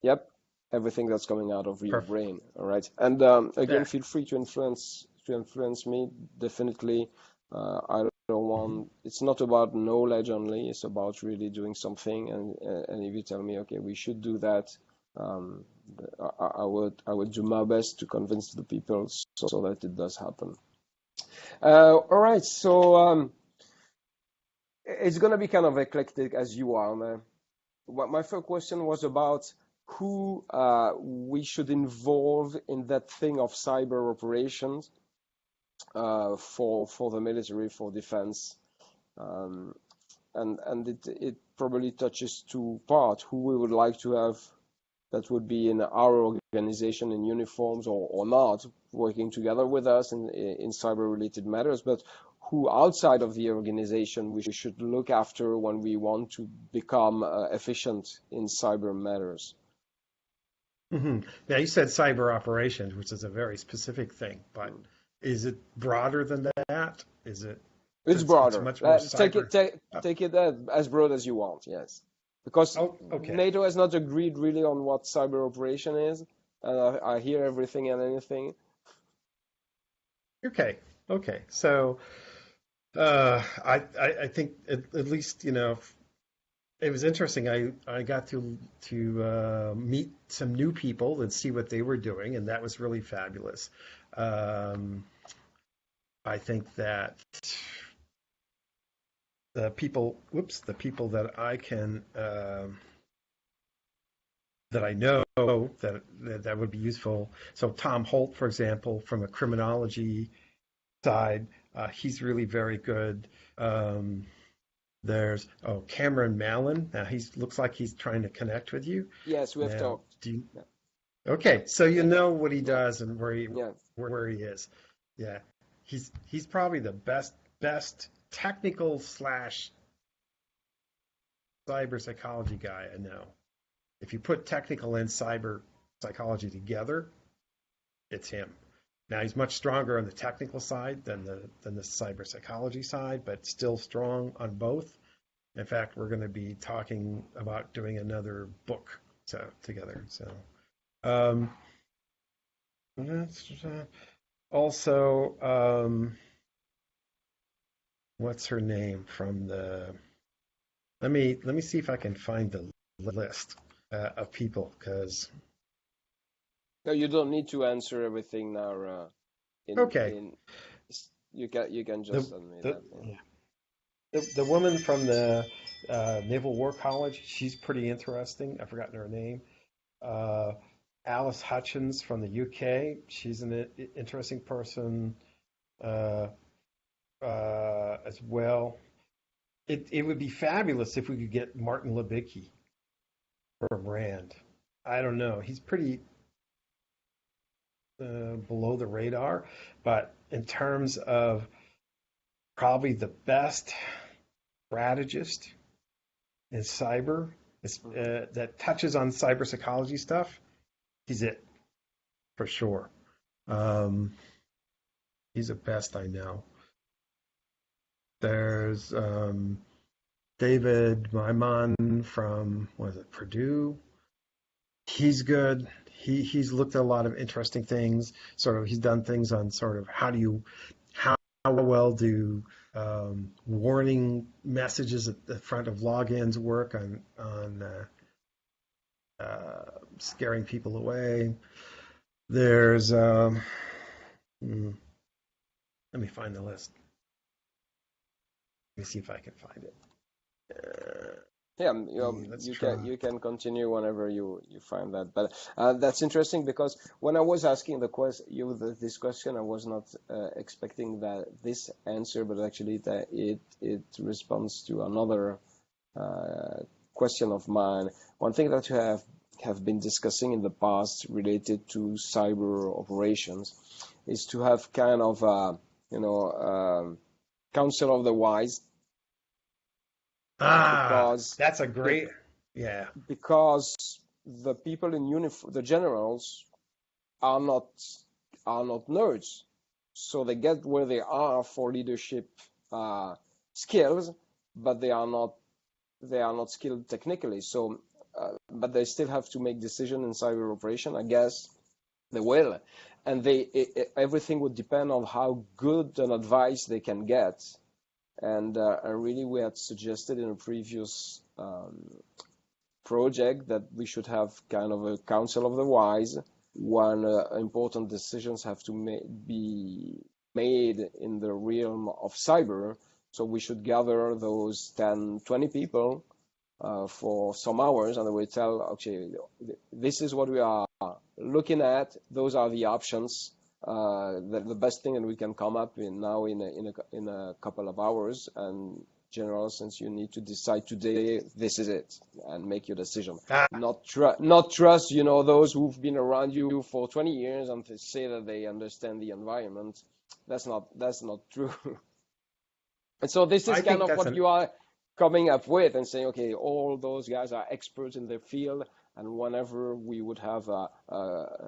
Yep, everything that's coming out of your Perfect. brain. All right, and again, Yeah. feel free to influence me. Definitely, I don't Mhm. want. It's not about knowledge only. It's about really doing something. And if you tell me, okay, we should do that, um, I would do my best to convince the people so that it does happen. All right, so it's gonna be kind of eclectic as you are, man. What my first question was about who we should involve in that thing of cyber operations for the military, for defense, um, and it probably touches two parts: who we would like to have that would be in our organization in uniforms or not, working together with us in cyber related matters, but who outside of the organization we should look after when we want to become efficient in cyber matters. Now, you said cyber operations, which is a very specific thing, but Mm. is it broader than that? Is it? It's It's broader. much more Take it cyber. take Uh, take it as broad as you want. Yes, because oh, okay. NATO has not agreed really on what cyber operation is, and I hear everything and anything. Okay. Okay. So, I think at least, it was interesting. I got to meet some new people and see what they were doing, and that was really fabulous. Um, I think that the people that I know that would be useful. So Tom Holt, for example, from a criminology side, he's really very good. Um, there's Cameron Mallon. Now he looks like he's trying to connect with you. Yes, we have Now, talked. do you, Yeah, okay, so you yeah, know what he yeah, does and yeah. where he is. Yeah, he's probably the best technical slash cyber psychology guy I know. If you put technical and cyber psychology together, it's him. Now he's much stronger on the technical side than the cyber psychology side, but still strong on both. In fact, we're going to be talking about doing another book together. So um, also, what's her name from the? Let me see if I can find the list of people because No, you don't need to answer everything now. okay, In you can the just admit the that. Yeah. yeah. The woman from the Naval War College, she's pretty interesting. I've forgotten her name. Uh, Alice Hutchins from the UK, she's an interesting person uh, as well. It would be fabulous if we could get Martin Levicki from Rand. I don't know. He's pretty below the radar, but in terms of probably the best strategist in cyber Mhm. that touches on cyber psychology stuff, he's it for sure. Um, he's the best I know. There's David Myman from was it Purdue? He's good. He's looked at a lot of interesting things. Sort of, he's done things on sort of how well do warning messages at the front of logins work on scaring people away. There's hmm, let me find the list. Let me see if I can find it. Yeah, Let's you try. can continue whenever you find that. But that's interesting because when I was asking this question, I was not expecting that this answer, but actually that it responds to another uh, question of mine. One thing that you have been discussing in the past related to cyber operations is to have kind of you know council of the wise because That's a be- great. Yeah. because the people in uniform, the generals, are not nerds, so they get where they are for leadership skills, but they are not skilled technically. So but they still have to make decision in cyber operation. I guess they will, and everything would depend on how good an advice they can get. And really, we had suggested in a previous project that we should have kind of a council of the wise when important decisions have to be made in the realm of cyber. So we should gather those 10, 20 people for some hours, and we tell, okay, this is what we are looking at. Those are the options. The best thing that we can come up in now in a couple of hours. And General, since you need to decide today, this is it, and make your decision. Not trust, those who've been around you for 20 years and say that they understand the environment. That's not true. And so this is kind of what you are coming up with and saying, okay, all those guys are experts in their field, and whenever we would have a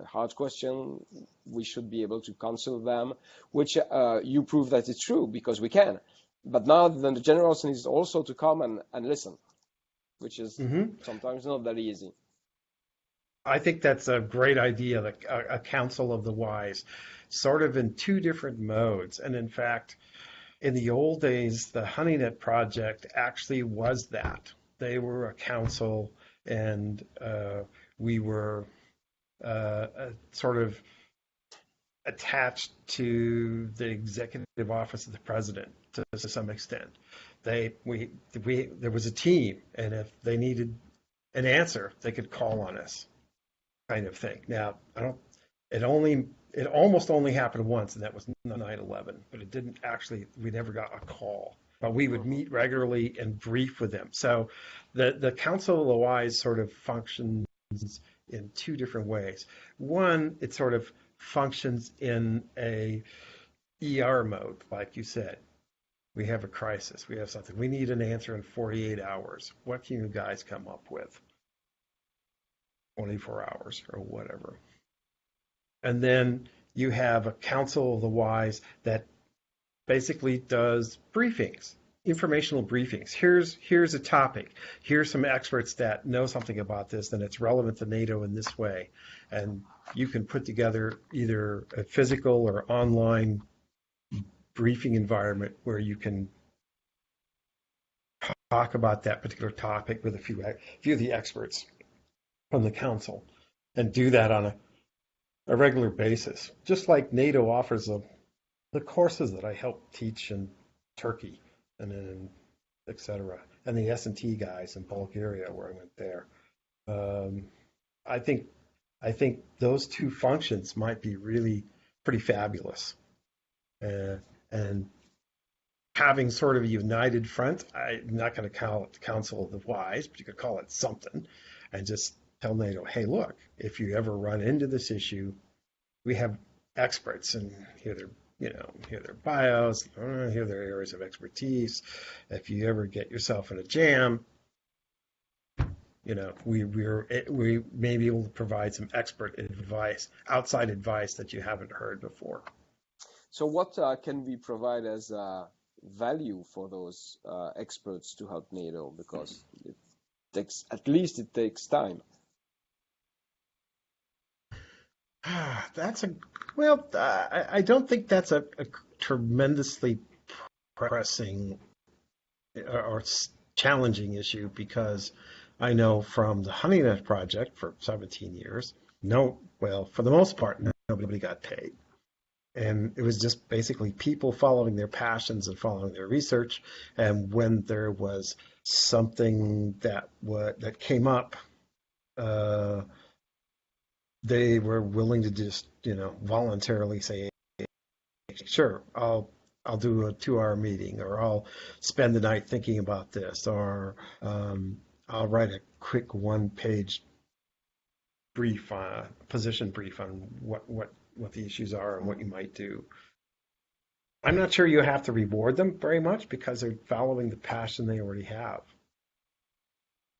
hard question, we should be able to consult them, which you prove that it's true, because we can. But now the general needs also to come and listen, which is sometimes not that easy. I think that's a great idea, a council of the wise, sort of in two different modes. And in fact, in the old days, the HoneyNet project actually was that. They were a council, and we were sort of attached to the executive office of the president to some extent. There was a team, and if they needed an answer, they could call on us, kind of thing. Now, it almost only happened once, and that was 9/11, but it didn't actually, we never got a call. But we would meet regularly and brief with them. So the Council of the Wise sort of functions in two different ways. One, it sort of functions in a ER mode, like you said. We have a crisis. We have something. We need an answer in 48 hours. What can you guys come up with? 24 hours or whatever. And then you have a Council of the Wise that basically does briefings, informational briefings. Here's a topic. Here's some experts that know something about this, and it's relevant to NATO in this way. And you can put together either a physical or online briefing environment where you can talk about that particular topic with a few of the experts from the council, and do that on a regular basis. Just like NATO offers the courses that I helped teach in Turkey and in et cetera, and the S&T guys in Bulgaria where I went there. I think those two functions might be really pretty fabulous. And having sort of a united front, I'm not going to call it the Council of the Wise, but you could call it something, and just tell NATO, hey, look, if you ever run into this issue, we have experts, and here their bios, here their areas of expertise. If you ever get yourself in a jam, we may be able to provide some expert advice, outside advice that you haven't heard before. So what can we provide as value for those experts to help NATO? Because it takes time. I don't think that's a tremendously pressing or challenging issue, because I know from the HoneyNet project for 17 years, for the most part, nobody got paid. And it was just basically people following their passions and following their research. And when there was something that came up, they were willing to just, voluntarily say, sure, I'll do a 2-hour meeting, or I'll spend the night thinking about this, or I'll write a quick 1-page brief, position brief on what the issues are and what you might do. I'm not sure you have to reward them very much, because they're following the passion they already have.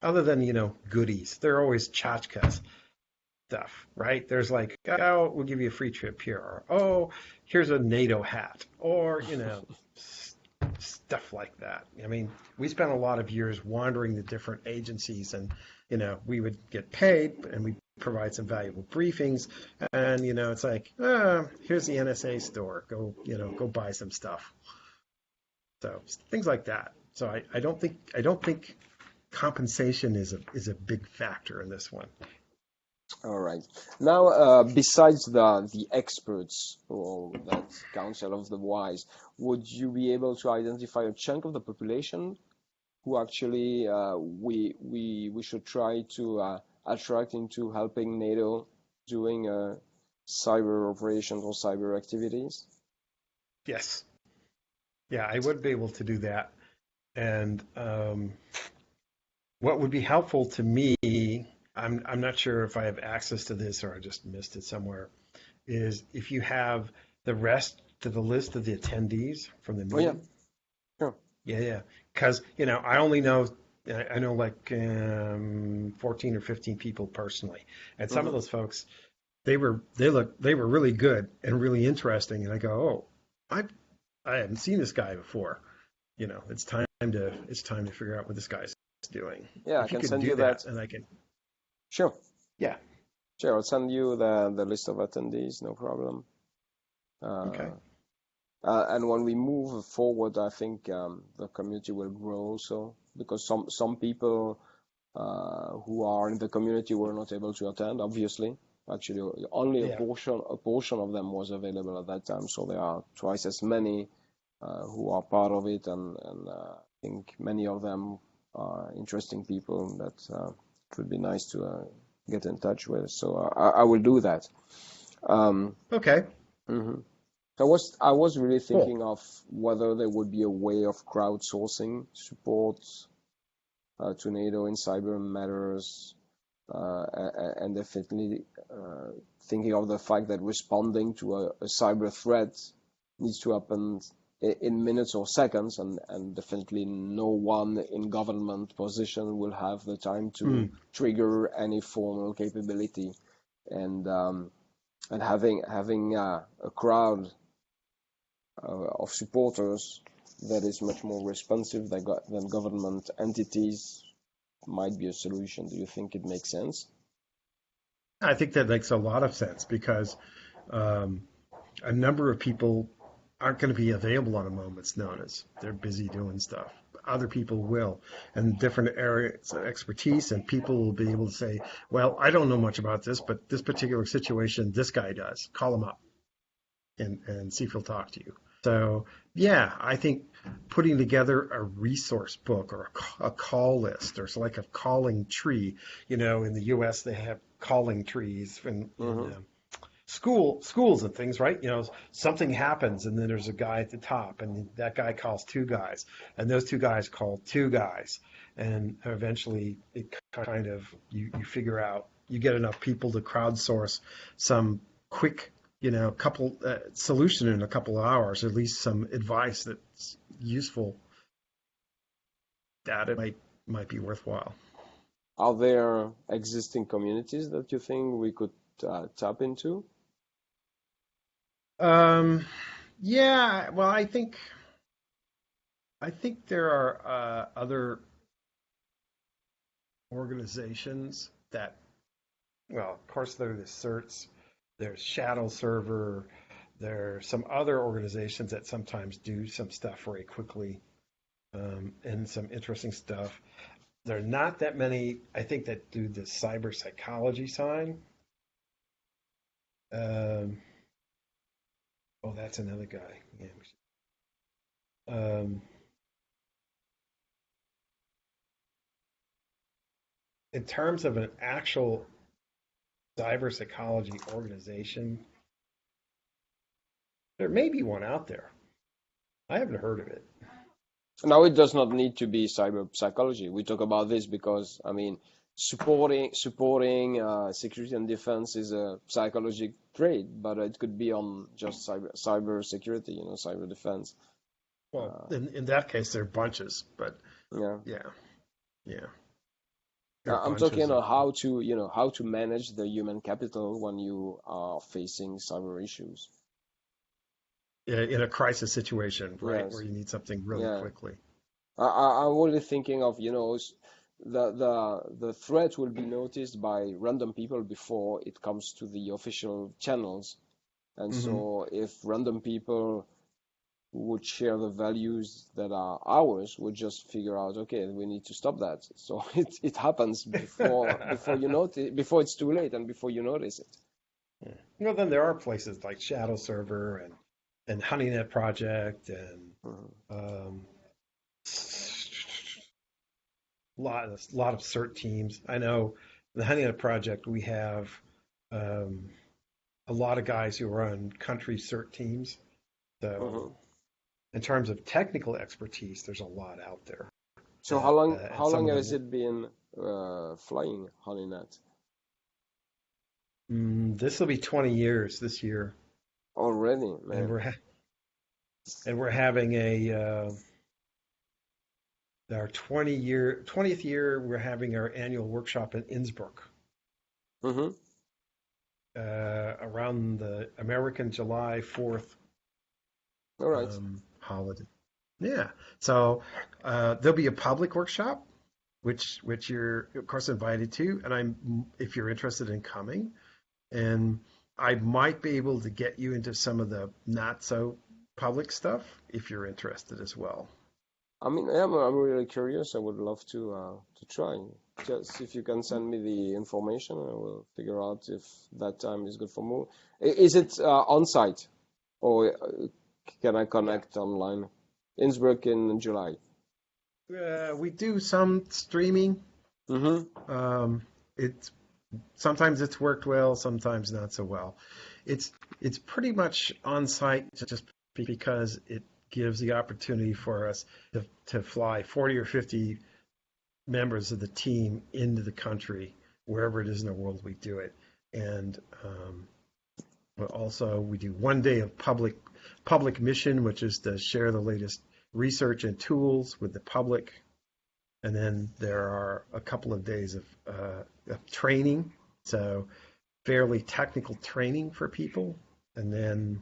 Other than, goodies. They're always tchotchkes stuff, right? There's like, oh, we'll give you a free trip here, or, oh, here's a NATO hat, or, stuff like that. I mean, we spent a lot of years wandering the different agencies and we would get paid and we provide some valuable briefings. And, it's like, here's the NSA store. Go buy some stuff. So things like that. So I don't think compensation is a big factor in this one. All right. Now, besides the experts or that Council of the Wise, would you be able to identify a chunk of the population who actually we should try to attract into helping NATO doing cyber operations or cyber activities? Yes. Yeah, I would be able to do that. And what would be helpful to me, I'm not sure if I have access to this or I just missed it somewhere, is if you have the rest to the list of the attendees from the Oh yeah, meeting. sure. Yeah, yeah. Because, I only know, I know like 14 or 15 people personally. And some of Hmm. those folks, they were really good and really interesting. And I go, oh, I haven't seen this guy before. It's time to figure out what this guy's doing. Yeah, I If you can could send do you that. that, and I can, Sure, yeah, sure. I'll send you the list of attendees, no problem. okay, Uh, and when we move forward, I think the community will grow also because some people who are in the community were not able to attend. Obviously, actually, only yeah, a portion of them was available at that time. So there are twice as many who are part of it, and I think many of them are interesting people that it would be nice to get in touch with. So I will do that. Um, okay, mhm. I was really cool. thinking of whether there would be a way of crowdsourcing support to NATO in cyber matters, and definitely thinking of the fact that responding to a cyber threat needs to happen in minutes or seconds, and definitely no one in government position will have the time to Hmm. trigger any formal capability, and having a crowd of supporters that is much more responsive than government entities might be a solution. Do you think it makes sense? I think that makes a lot of sense because um, a number of people aren't going to be available on a moment's notice. They're busy doing stuff. Other people will, and different areas of expertise, and people will be able to say, "Well, I don't know much about this, but this particular situation, this guy does. Call him up and see if he'll talk to you." So, yeah, I think putting together a resource book or a call list or so like a calling tree. In the U.S. they have calling trees in Hmm. schools and things, right? Something happens and then there's a guy at the top and that guy calls two guys and those two guys call two guys. And eventually it kind of, you figure out, you get enough people to crowdsource some quick, couple solution in a couple of hours, at least some advice that's useful that it might be worthwhile. Are there existing communities that you think we could tap into? Um, yeah, well, I think there are other organizations that, well, of course, there are the certs, there's Shadow Server, there's some other organizations that sometimes do some stuff very quickly, and some interesting stuff. There are not that many, I think, that do the cyber psychology side. Um, oh, that's another guy. Yeah. Um, in terms of an actual cyber psychology organization, there may be one out there. I haven't heard of it. Now, it does not need to be cyber psychology. We talk about this because, I mean, supporting security and defense is a psychology trait, but it could be on just cyber security, cyber defense. Well, Uh, in that case, there are bunches, but yeah. yeah, yeah, there are I'm talking bunches of about how to manage the human capital when you are facing cyber issues. in a crisis situation, right, where Yes, you need something really yeah. quickly. I'm only thinking of, the threat will be noticed by random people before it comes to the official channels. And Hmm. so if random people who would share the values that are ours would just figure out, okay, we need to stop that. So it happens before you notice, before it's too late and before you notice it. Yeah. Well, then there are places like Shadow Server and HoneyNet Project and Mhm. um, lot of cert teams. I know the HoneyNet Project we have um, a lot of guys who are on country cert teams. So Mhm. in terms of technical expertise, there's a lot out there. So how long And how some long of has them, it been flying HoneyNet? this will be 20 years this year, Already, and man. we're having a our 20th year. We're having our annual workshop in Innsbruck Mm-hmm. around the American July 4th All right. holiday. Yeah, so there'll be a public workshop, which you're of course invited to, and I'm if you're interested in coming. And I might be able to get you into some of the not so public stuff if you're interested as well. I mean, I'm really curious. I would love to try. Just if you can send me the information, I will figure out if that time is good for me. Is it on site or can I Yeah. connect online? Innsbruck in July. We do some streaming. Mm-hmm. Um, it's sometimes it's worked well, sometimes not so well. It's it's pretty much on site just because it gives the opportunity for us to fly 40 or 50 members of the team into the country wherever it is in the world we do it. And but also we do one day of public mission, which is to share the latest research and tools with the public. And then there are a couple of days of training, so fairly technical training for people. And then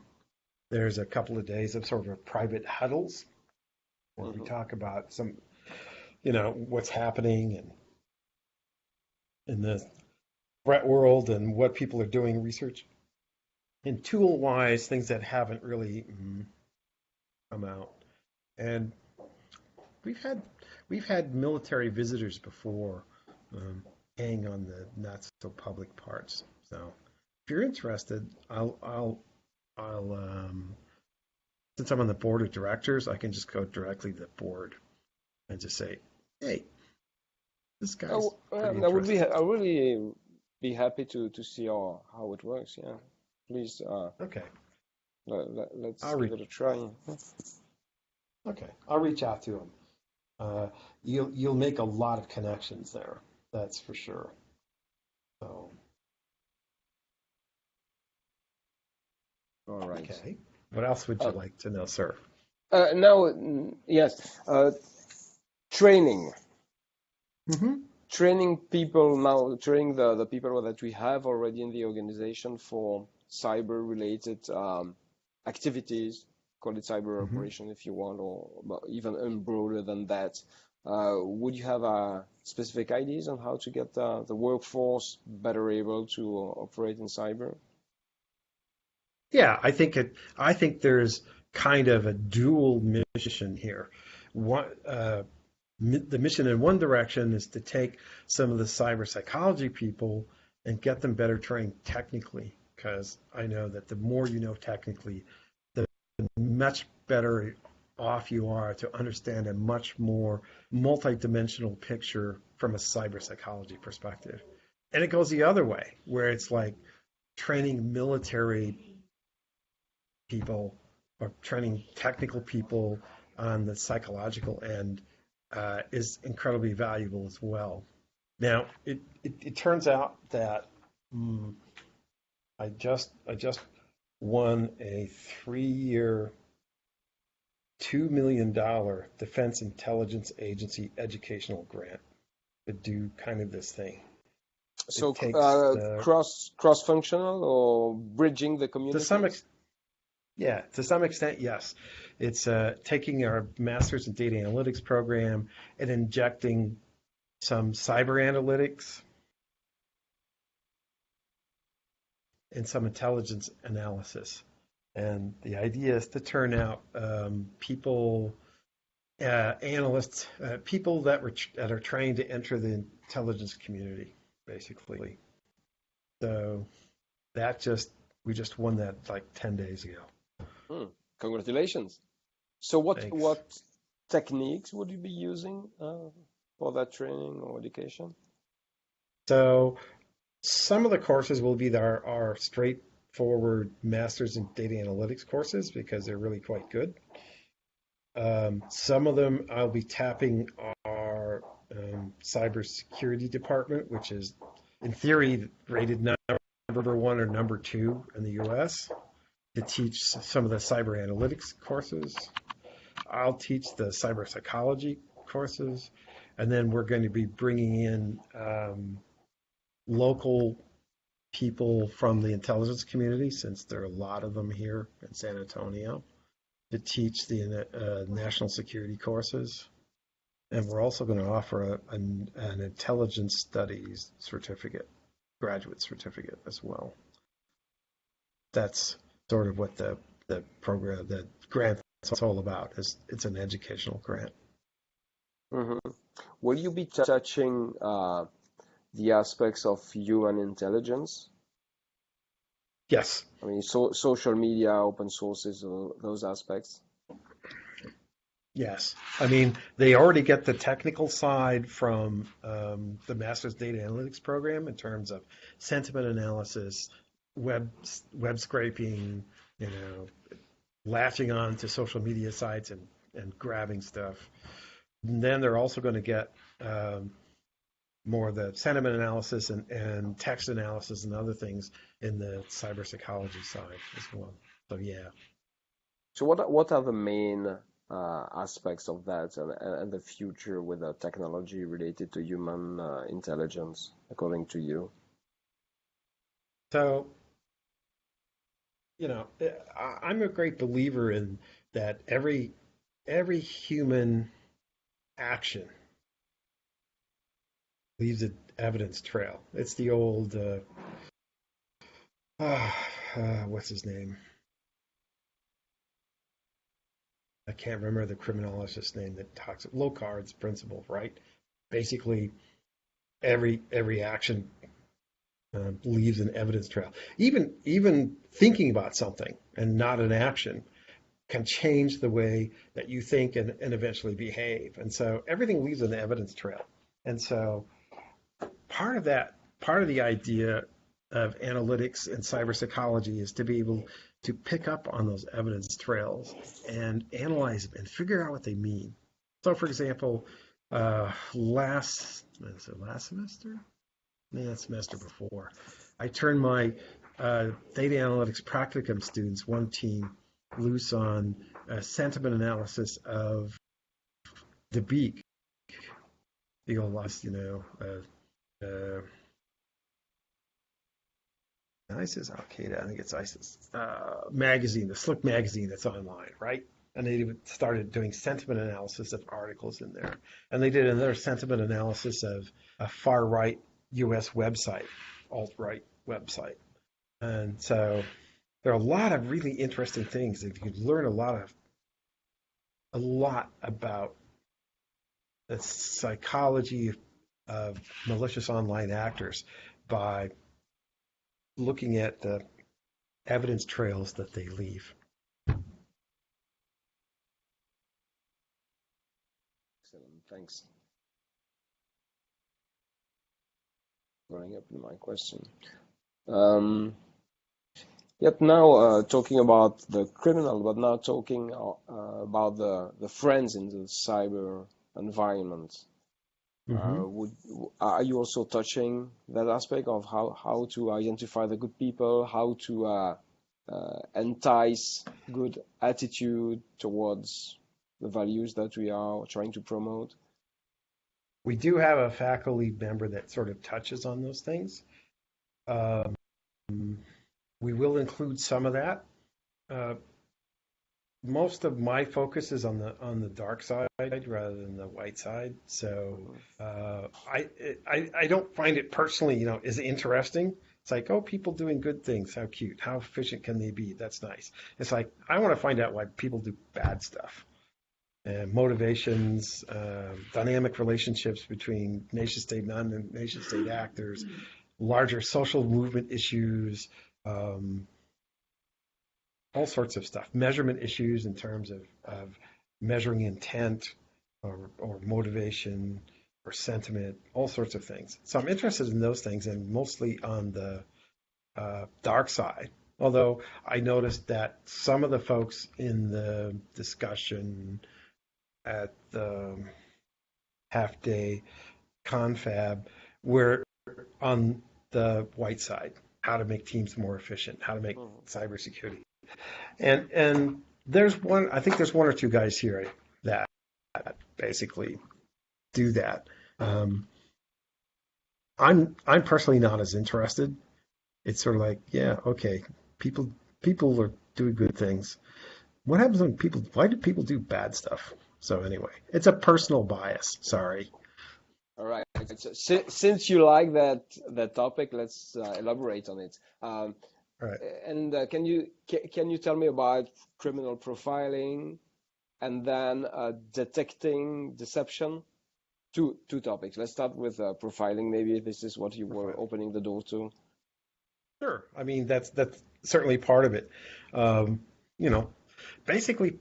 there's a couple of days of sort of private huddles where we Mm-hmm. talk about some, what's happening in the threat world and what people are doing research and tool wise things that haven't really come out. And we've had we've had military visitors before, um, hang on the not so public parts. So if you're interested, I'll since I'm on the board of directors, I can just go directly to the board and just say, hey, this guy's pretty I would be interested. I really be happy to see how it works. Yeah, please Okay, let's I'll give reach. it a try. Okay, I'll reach out to him. Uh, you'll make a lot of connections there. That's for sure. So All right. okay, what else would you Uh, like to know, sir? Now, yes, training. Mm-hmm. Training people now, training the people that we have already in the organization for cyber related activities, call it cyber Mm-hmm. operation if you want, or but even broader than that. Would you have specific ideas on how to get the workforce better able to operate in cyber? Yeah, I think there's kind of a dual mission here. One, the mission in one direction is to take some of the cyber psychology people and get them better trained technically, because I know that the more you know technically, the much better off you are to understand a much more multidimensional picture from a cyber psychology perspective. And it goes the other way, where it's like training military people or training technical people on the psychological end is incredibly valuable as well. Now, it turns out that mm, I just won a 3-year, $2 million Defense Intelligence Agency educational grant to do kind of this thing. So It takes cross functional or bridging the to some communities? extent, yeah, to some extent, yes. It's taking our master's in data analytics program and injecting some cyber analytics, and some intelligence analysis. And the idea is to turn out people, analysts, people that are trying to enter the intelligence community, basically. So we just won that like 10 days ago. Hmm. Congratulations. So Thanks. what techniques would you be using for that training or education? So some of the courses will be our straightforward masters in data analytics courses because they're really quite good. Some of them I'll be tapping our cybersecurity department, which is in theory rated number one or number two in the US, to teach some of the cyber analytics courses. I'll teach the cyber psychology courses, and then we're going to be bringing in local people from the intelligence community, since there are a lot of them here in San Antonio, to teach the national security courses. And we're also going to offer an intelligence studies certificate, graduate certificate as well. That's sort of what the program, the grant is all about. It's an educational grant. Hmm. Will you be touching the aspects of human intelligence? Yes. I mean, social media, open sources, those aspects. Yes. I mean, they already get the technical side from the Master's Data Analytics program in terms of sentiment analysis, web scraping, you know, latching on to social media sites and grabbing stuff. And then they're also going to get more of the sentiment analysis and text analysis and other things in the cyber psychology side as well. So yeah. So what are the main aspects of that and the future with the technology related to human intelligence, according to you? So, I'm a great believer in that every human action leaves an evidence trail. It's the old what's his name? I can't remember the criminologist's name that talks Locard's principle, right? Basically, every action leaves an evidence trail. Even thinking about something and not an action can change the way that you think and eventually behave. And so everything leaves an evidence trail. And so part of the idea of analytics and cyber psychology is to be able to pick up on those evidence trails and analyze them and figure out what they mean. So, for example, last semester? Maybe that semester before, I turned my data analytics practicum students, one team, loose on sentiment analysis of the Beak, the old last, ISIS, Al Qaeda, I think it's ISIS, magazine, the Slick magazine that's online, right? And they started doing sentiment analysis of articles in there. And they did another sentiment analysis of a far right US website, alt right website. And so there are a lot of really interesting things that you could learn a lot about the psychology of malicious online actors by looking at the evidence trails that they leave. Excellent, thanks. Running up to my question. Um, Yet now talking about the criminal, but now talking about the friends in the cyber environment. Mm-hmm. Are you also touching that aspect of how to identify the good people, how to entice good attitude towards the values that we are trying to promote? We do have a faculty member that sort of touches on those things. Um, we will include some of that. Uh, most of my focus is on the dark side rather than the white side. So Mhm. I don't find it personally, is interesting. It's like, oh, people doing good things. How cute. How efficient can they be? That's nice. It's like I want to find out why people do bad stuff. And motivations, dynamic relationships between nation state, non-nation state actors, larger social movement issues, um, all sorts of stuff, measurement issues in terms of measuring intent or motivation or sentiment, all sorts of things. So I'm interested in those things and mostly on the dark side. Although I noticed that some of the folks in the discussion at the half day confab were on the white side, how to make teams more efficient, how to make Mhm. cybersecurity. And there's one, I think there's one or two guys here that basically do that. Um, I'm personally not as interested. It's sort of like, yeah, okay, people people are doing good things. What happens when people? Why do people do bad stuff? So anyway, it's a personal bias. Sorry. All right. So, since you like that topic, let's elaborate on it. All right. And can you tell me about criminal profiling and then detecting deception? Two topics. Let's start with profiling. Maybe this is what you were Fine. opening the door to. Sure. I mean, that's certainly part of it. Um, you know, basically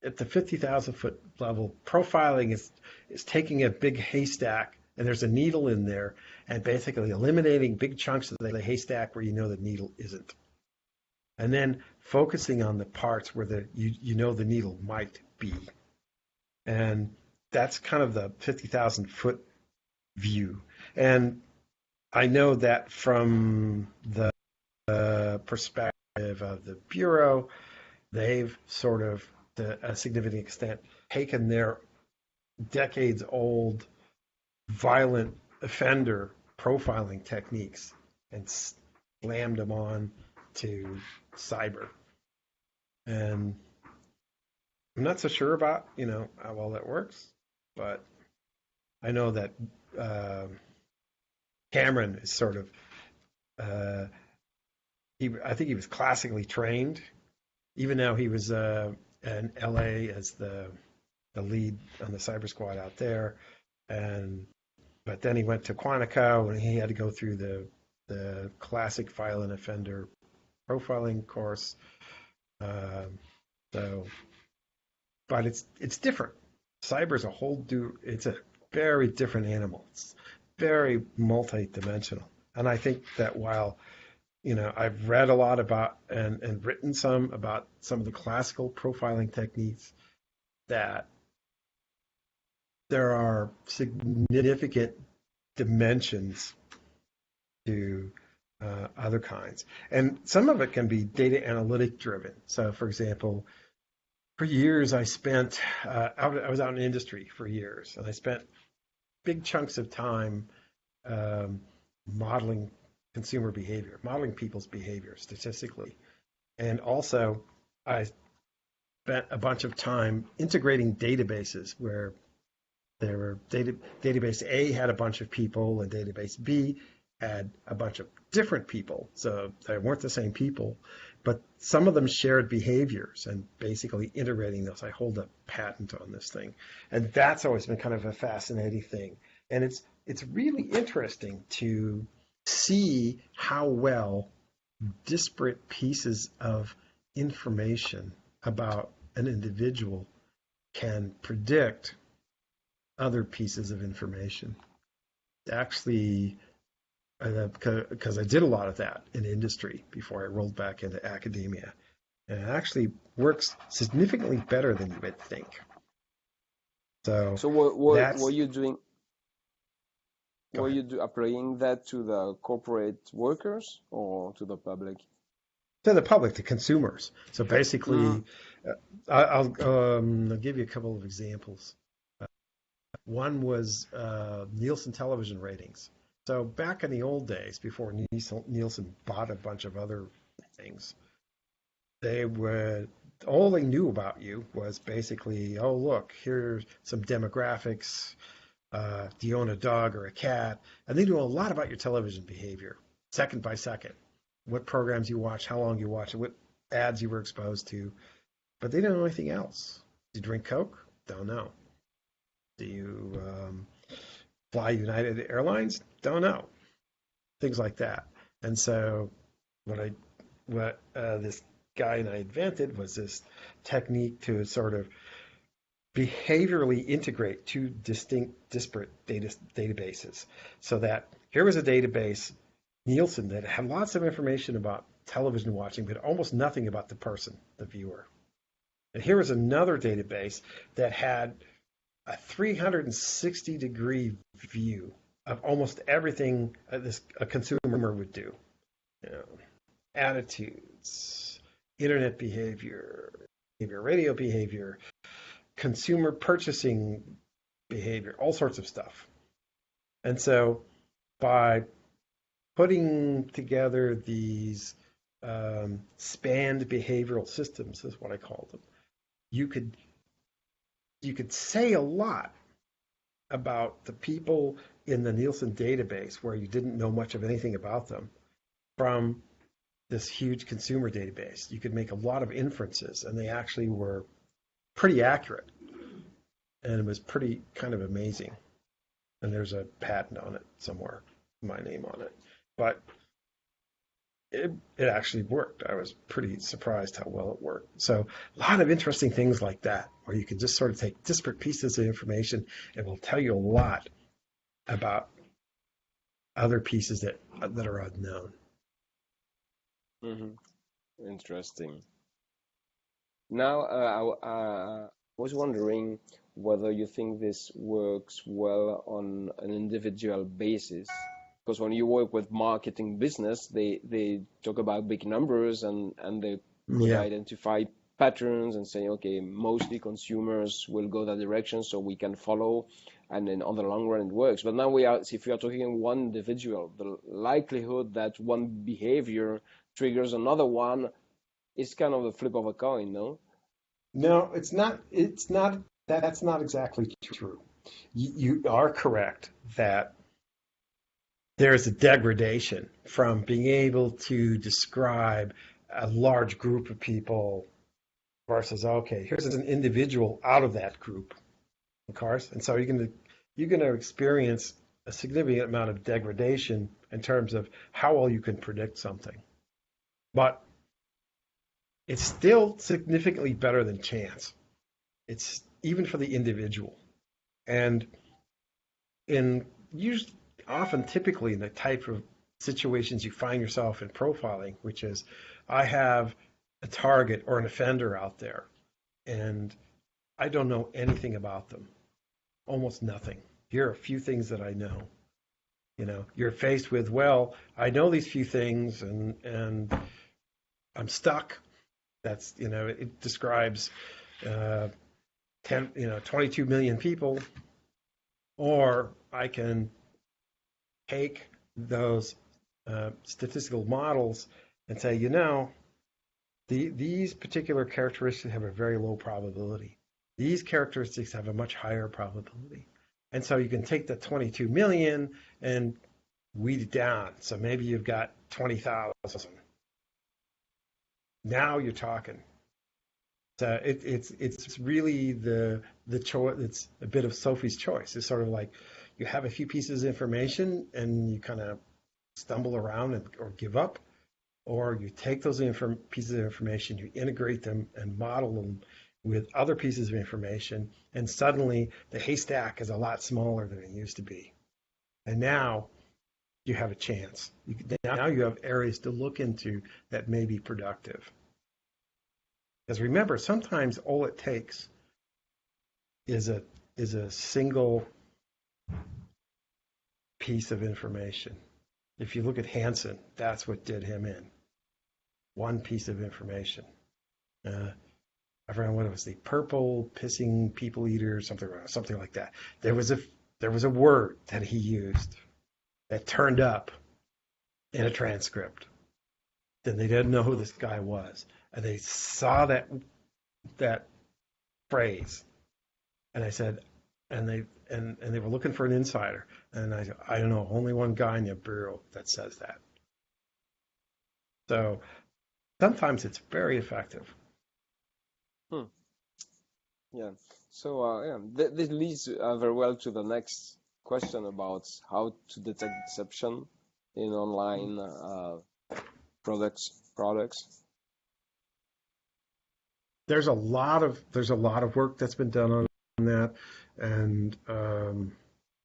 at the 50,000 foot level, profiling is taking a big haystack and there's a needle in there and basically eliminating big chunks of the haystack where you know the needle isn't. And then focusing on the parts where the needle might be. And that's kind of the 50,000 foot view. And I know that from the perspective of the Bureau, they've sort of, to a significant extent, taken their decades old violent offender profiling techniques and slammed them on to cyber. And I'm not so sure about, how well that works, but I know that uh, Cameron is sort of, uh, I think he was classically trained, even though he was in LA as the lead on the cyber squad out there. And but then he went to Quantico and he had to go through the classic violent offender profiling course. Um, so, but it's different. Cyber is a whole it's a very different animal. It's very multi-dimensional. And I think that while I've read a lot about and written some about some of the classical profiling techniques, that there are significant dimensions to other kinds. And some of it can be data analytic driven. So, for example, for years I spent, I was out in industry for years, and I spent big chunks of time um, modeling consumer behavior, modeling people's behavior statistically. And also, I spent a bunch of time integrating databases where there were database A had a bunch of people and database B had a bunch of different people. So they weren't the same people, but some of them shared behaviors and basically integrating those. I hold a patent on this thing. And that's always been kind of a fascinating thing. And it's really interesting to see how well disparate pieces of information about an individual can predict other pieces of information. Actually, because I did a lot of that in industry before I rolled back into academia, and it actually works significantly better than you would think. So So were that's you doing? go Were ahead. you applying that to the corporate workers or to the public? To the public, to consumers. So Mm. basically, I'll give you a couple of examples. One was Nielsen television ratings. So back in the old days, before Nielsen bought a bunch of other things, they would. all they knew about you was basically, oh, look, here's some demographics. Do you own a dog or a cat? And they knew a lot about your television behavior, second by second. What programs you watch, how long you watch it, what ads you were exposed to. But they didn't know anything else. Do you drink Coke? Don't know. Do you fly United Airlines? Don't know. Things like that. And so what this guy and I invented was this technique to sort of behaviorally integrate two distinct, disparate databases. So that here was a database, Nielsen, that had lots of information about television watching, but almost nothing about the person, the viewer. And here was another database that had a 360-degree view of almost everything a consumer would do. You know, attitudes, internet behavior, radio behavior, consumer purchasing behavior, all sorts of stuff. And so by putting together these spanned behavioral systems, is what I call them, you could say a lot about the people in the Nielsen database where you didn't know much of anything about them from this huge consumer database. You could make a lot of inferences, and they actually were pretty accurate. And it was pretty kind of amazing. And there's a patent on it somewhere, my name on it. But it actually worked. I was pretty surprised how well it worked. So a lot of interesting things like that, where you can just sort of take disparate pieces of information and it will tell you a lot about other pieces that are unknown. Mm-hmm. Interesting. Now, I was wondering whether you think this works well on an individual basis. Because when you work with marketing business, they talk about big numbers and they could identify patterns and say, okay, mostly consumers will go that direction, so we can follow, and then on the long run it works. But now if we are talking one individual, the likelihood that one behavior triggers another one is kind of the flip of a coin, no? No, it's not. It's not. That's not exactly true. You are correct that there's a degradation from being able to describe a large group of people versus, okay, here's an individual out of that group, of course. And so you're gonna experience a significant amount of degradation in terms of how well you can predict something. But it's still significantly better than chance. It's even for the individual. And often typically in the type of situations you find yourself in profiling, which is I have a target or an offender out there and I don't know anything about them, almost nothing. Here are a few things that I know. You know, you're faced with, well, I know these few things and I'm stuck. That's, it describes 22 million people, or I can take those statistical models and say, these particular characteristics have a very low probability. These characteristics have a much higher probability. And so you can take the 22 million and weed it down. So maybe you've got 20,000. Now you're talking. So it's really the choice. It's a bit of Sophie's choice. It's sort of like you have a few pieces of information and you kind of stumble around or give up, or you take those pieces of information, you integrate them and model them with other pieces of information, and suddenly the haystack is a lot smaller than it used to be. And now you have a chance. Now you have areas to look into that may be productive. Because remember, sometimes all it takes is a single piece of information. If you look at Hansen, that's what did him in. One piece of information. I forgot what it was, the purple pissing people eater, something like that. There was a word that he used that turned up in a transcript. Then they didn't know who this guy was. And they saw that that phrase. And I said, and they were looking for an insider. And I said, I don't know, only one guy in the bureau that says that. So sometimes it's very effective. Hmm. Yeah. So yeah, this leads very well to the next question about how to detect deception in online products. There's a lot of work that's been done on that, and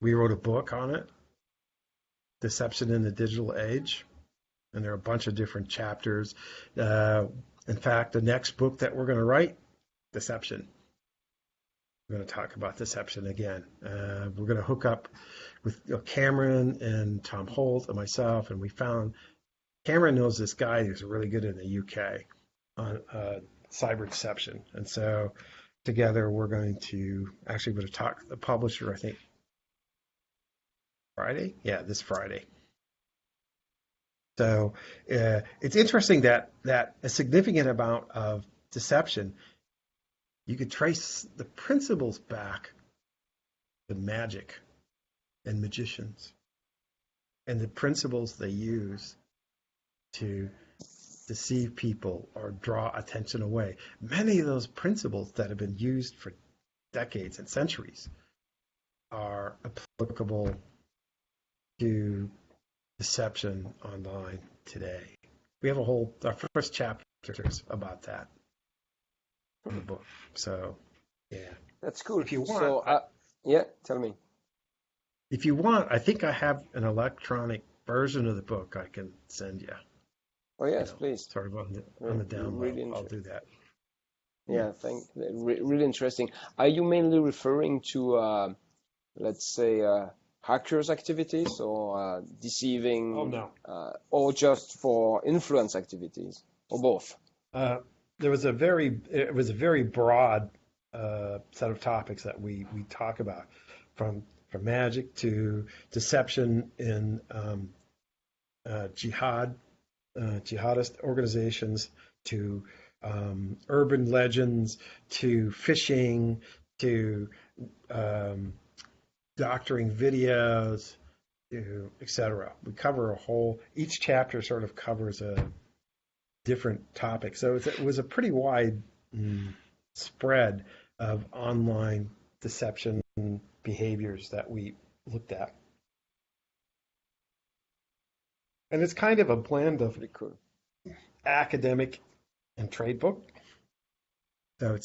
we wrote a book on it, Deception in the Digital Age, and there are a bunch of different chapters. In fact, the next book that we're going to write, Deception. We're going to talk about deception again. We're going to hook up with Cameron and Tom Holt and myself, and we found Cameron knows this guy who's really good in the UK on cyber deception, and so together we're going to talk to the publisher. I think Friday, yeah, this Friday. So it's interesting that a significant amount of deception, you could trace the principles back to magic and magicians and the principles they use to deceive people or draw attention away. Many of those principles that have been used for decades and centuries are applicable to deception online today. We have our first chapters about that in the book. So, yeah. That's cool. If you want, So, yeah, tell me. If you want, I think I have an electronic version of the book I can send you. Oh yes, please. Sort of on the download. Really I'll do that. Yeah, really interesting. Are you mainly referring to, let's say, hackers' activities or deceiving? Oh no. Or just for influence activities, or both? It was a very broad set of topics that we talk about, from magic to deception in jihadist organizations, to urban legends, to phishing, to doctoring videos, etc. We cover each chapter sort of covers a different topic. So it was a pretty wide spread of online deception behaviors that we looked at. And it's kind of a blend of Cool. academic and trade book. So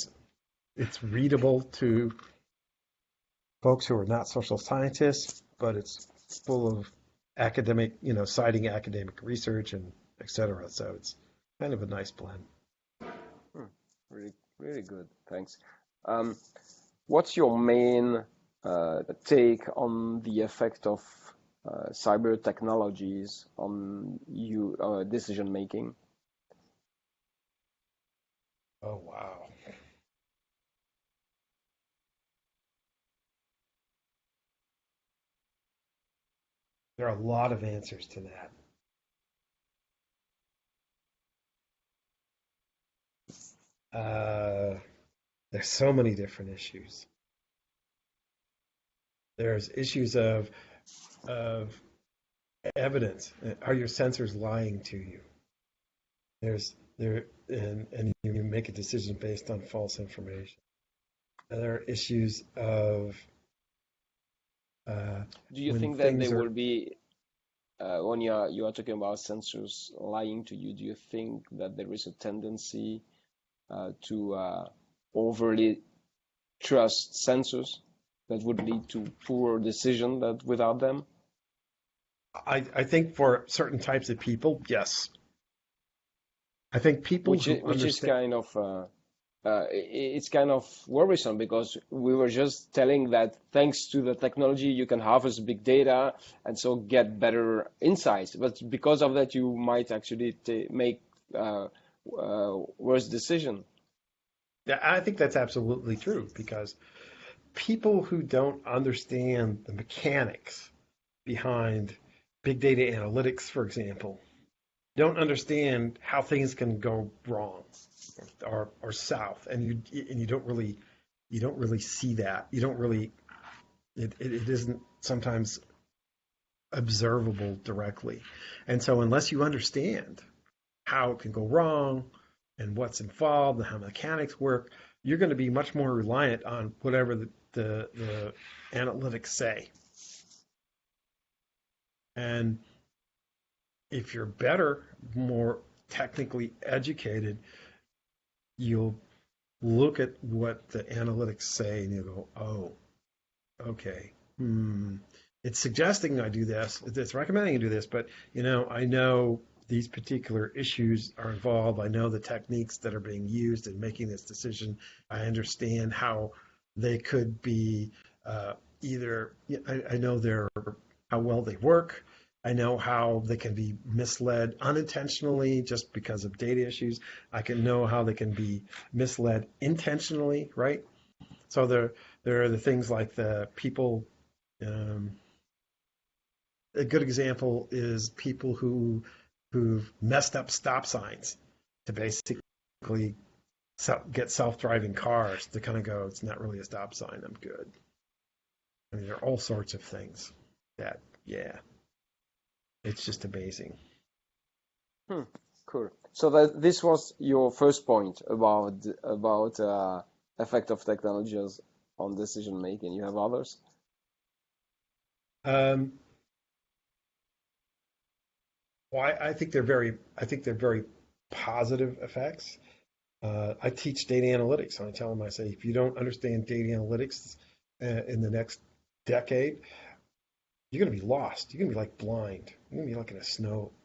it's readable to folks who are not social scientists, but it's full of academic, citing academic research and et cetera. So it's kind of a nice blend. Really, really good. Thanks. What's your main take on the effect of cyber technologies on decision making? Oh, wow. There are a lot of answers to that. There's so many different issues. There's issues of evidence. Are your sensors lying to you? And you make a decision based on false information. And there are issues of do you think that there will be when you are talking about sensors lying to you, do you think that there is a tendency to overly trust sensors that would lead to poor decision that without them? I think for certain types of people, yes. I think people which is kind of it's kind of worrisome, because we were just telling that thanks to the technology you can harvest big data and so get better insights, but because of that you might actually make worse decision. Yeah, I think that's absolutely true, because people who don't understand the mechanics behind big data analytics, for example, don't understand how things can go wrong or south, and you don't really see that. You don't really it isn't sometimes observable directly. And so unless you understand how it can go wrong and what's involved and how mechanics work, you're going to be much more reliant on whatever the analytics say. And if you're better, more technically educated, you'll look at what the analytics say and you go, oh, okay. It's suggesting I do this. It's recommending I do this, but I know these particular issues are involved. I know the techniques that are being used in making this decision. I understand how they could be either. I know how well they work. I know how they can be misled unintentionally just because of data issues. I can know how they can be misled intentionally, right? So there are the things like the people. A good example is people who've messed up stop signs to basically get self-driving cars to kind of go, it's not really a stop sign. I'm good. I mean, there are all sorts of things that, yeah, it's just amazing. Hmm, cool. So that this was your first point about effect of technologies on decision making. You have others? Um, well, I think they're very positive effects. I teach data analytics, and I tell them, I say, if you don't understand data analytics in the next decade, you're going to be lost. You're going to be like blind. You're going to be like in a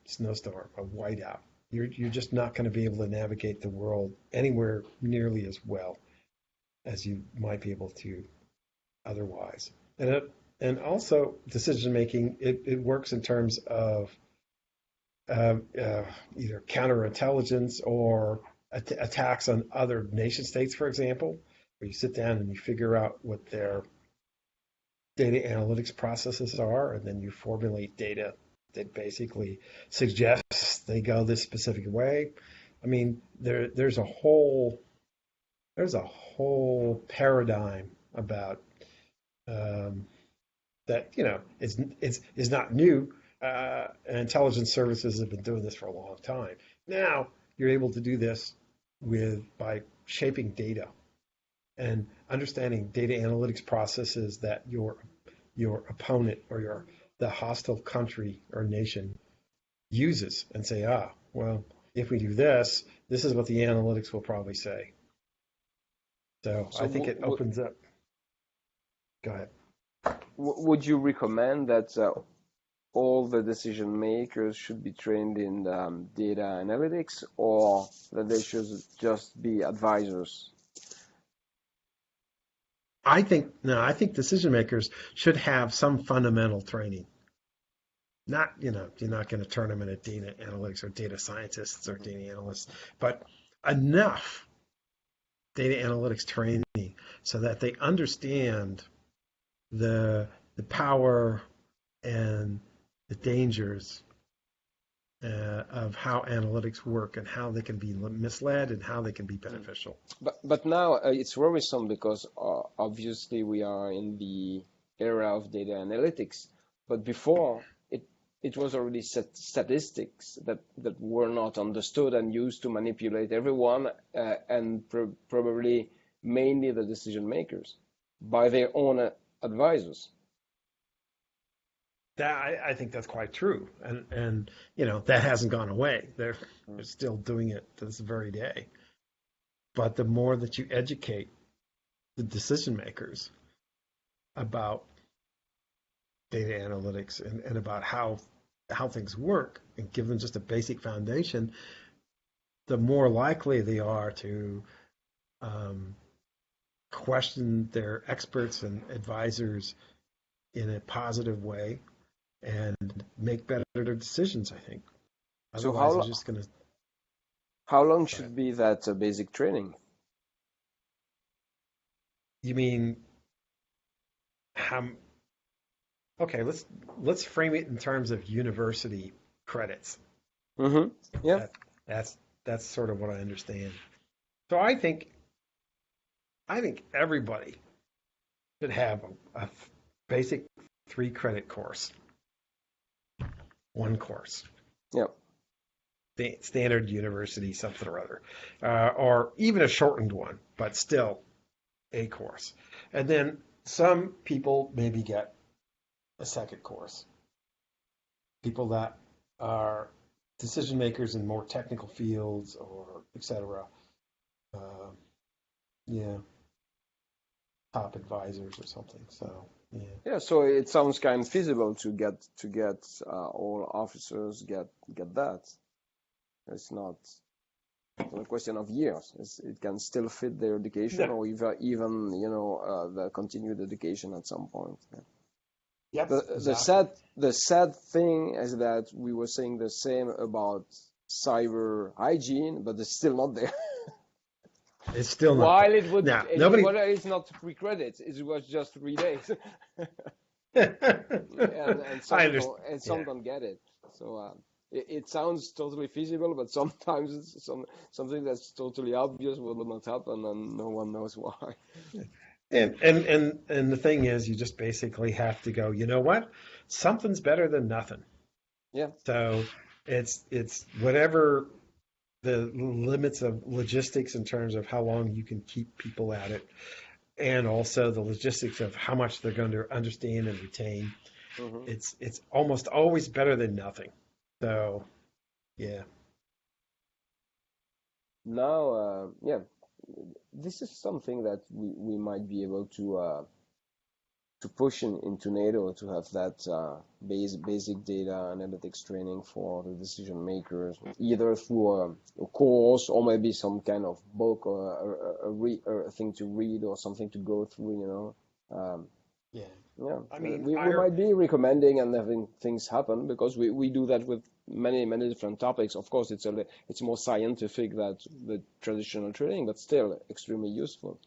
snowstorm, a whiteout. You're just not going to be able to navigate the world anywhere nearly as well as you might be able to otherwise. And also decision making, it works in terms of either counterintelligence or attacks on other nation states, for example, where you sit down and you figure out what their data analytics processes are, and then you formulate data that basically suggests they go this specific way. I mean, there's a whole paradigm about that is not new. And intelligence services have been doing this for a long time. Now you're able to do this by shaping data and understanding data analytics processes that your opponent or the hostile country or nation uses, and say, well, if we do this, this is what the analytics will probably say. So So I think it opens up. Go ahead. would you recommend that all the decision makers should be trained in data analytics, or that they should just be advisors? I think decision makers should have some fundamental training. Not, you're not going to turn them into data analytics or data scientists or data analysts, but enough data analytics training so that they understand the power and the dangers of how analytics work and how they can be misled and how they can be beneficial. But now it's worrisome because obviously we are in the era of data analytics. But before, it was already statistics that were not understood and used to manipulate everyone and probably mainly the decision makers by their own advisors. I think that's quite true, and that hasn't gone away. They're still doing it to this very day. But the more that you educate the decision makers about data analytics and about how things work and give them just a basic foundation, the more likely they are to question their experts and advisors in a positive way and make better decisions, I think. So Otherwise, they're just going to. how long should be that basic training? You mean how? Okay, let's frame it in terms of university credits. Mm-hmm. Yeah. That that's sort of what I understand. So I think everybody should have a basic 3 credit course, one course, Yeah. standard university something or other, or even a shortened one, but still a course. And then some people maybe get a second course. People that are decision makers in more technical fields or etc. Uh, yeah, top advisors or something. So yeah, Yeah. So it sounds kind of feasible to get all officers get that. It's not a question of years. It can still fit their education, no, or even the continued education at some point. Yeah. yep, The exactly. sad thing is that we were saying the same about cyber hygiene, but it's still not there. It's still not there. While it would, Now nobody. well, it's not 3 credits. It was just 3 days, and I some understand. don't and some Yeah. don't get it. So it sounds totally feasible, but sometimes it's something that's totally obvious will not happen, and no one knows why. And the thing is, you just basically have to go, you know what? Something's better than nothing. Yeah. So it's whatever the limits of logistics in terms of how long you can keep people at it, and also the logistics of how much they're going to understand and retain. Hmm. It's almost always better than nothing. So yeah, Now, yeah, this is something that we might be able to push into NATO to have that basic data analytics training for the decision makers, either through a course or maybe some kind of book or a thing to read or something to go through. yeah. Yeah, I mean, we might be recommending and having things happen because we do that with many different topics. Of course, it's more scientific than the traditional training, but still extremely useful.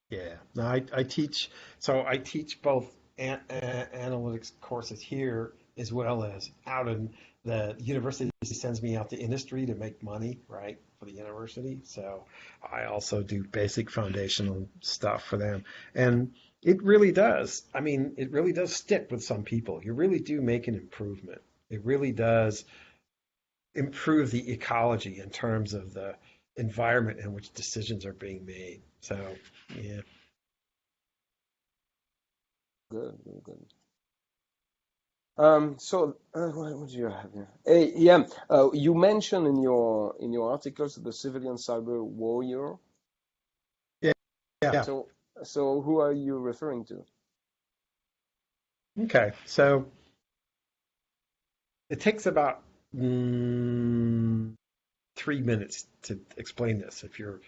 yeah. No, I teach. So I teach both analytics courses here as well as out in the university sends me out to industry to make money, right, for the university. So I also do basic foundational stuff for them, and it really does. I mean, it really does stick with some people. You really do make an improvement. It really does improve the ecology in terms of the environment in which decisions are being made. So yeah. Good, good, good. So what do you have here? Hey, yeah, you mentioned in your articles the civilian cyber warrior. Yeah, yeah. So so who are you referring to? Okay. So it takes about 3 minutes to explain this. If you're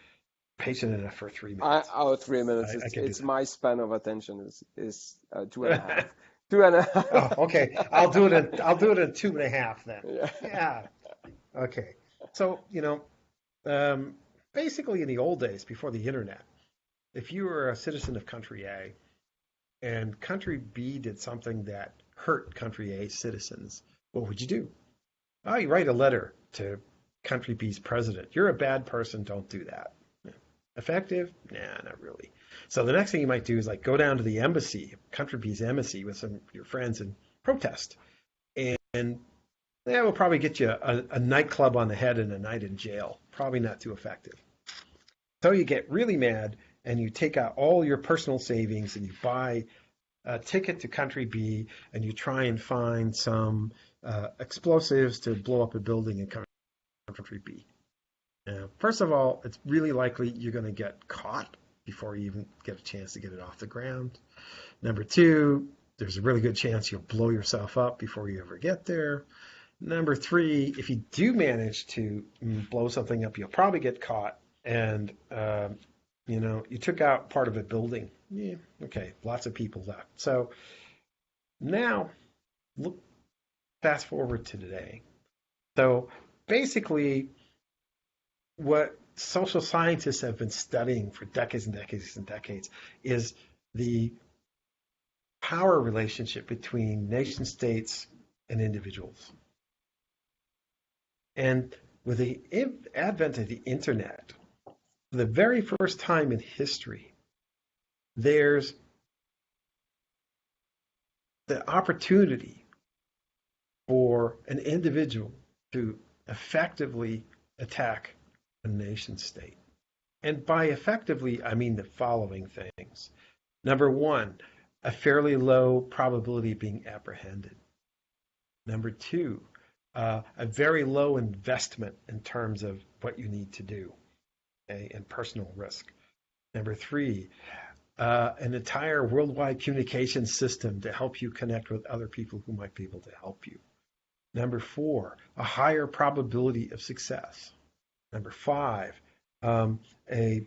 patient enough for 3 minutes, Our 3 minutes. I can do It's my span of attention is two and a half. that. Two and a Oh, half. okay. I'll do it in 2.5 then. Yeah. Yeah. Okay. So, um, basically in the old days before the internet, if you were a citizen of country A and country B did something that hurt country A's citizens, what would you do? Oh, you write a letter to country B's president. You're a bad person. Don't do that. Effective? Nah, not really. So the next thing you might do is like go down to the embassy, country B's embassy, with some of your friends and protest. And that will probably get you a nightclub on the head and a night in jail. Probably not too effective. So you get really mad and you take out all your personal savings and you buy a ticket to country B and you try and find some explosives to blow up a building in country B. Now, first of all, it's really likely you're going to get caught before you even get a chance to get it off the ground. Number two, there's a really good chance you'll blow yourself up before you ever get there. Number three, if you do manage to blow something up, you'll probably get caught. And, you took out part of a building. Yeah, okay, lots of people left. So now, look, fast forward to today. So basically, what social scientists have been studying for decades and decades and decades is the power relationship between nation states and individuals. And with the advent of the internet, for the very first time in history, there's the opportunity for an individual to effectively attack a nation state. And by effectively, I mean the following things. Number one, a fairly low probability of being apprehended. Number two, a very low investment in terms of what you need to do, okay, and personal risk. Number three, an entire worldwide communication system to help you connect with other people who might be able to help you. Number four, a higher probability of success. Number five, a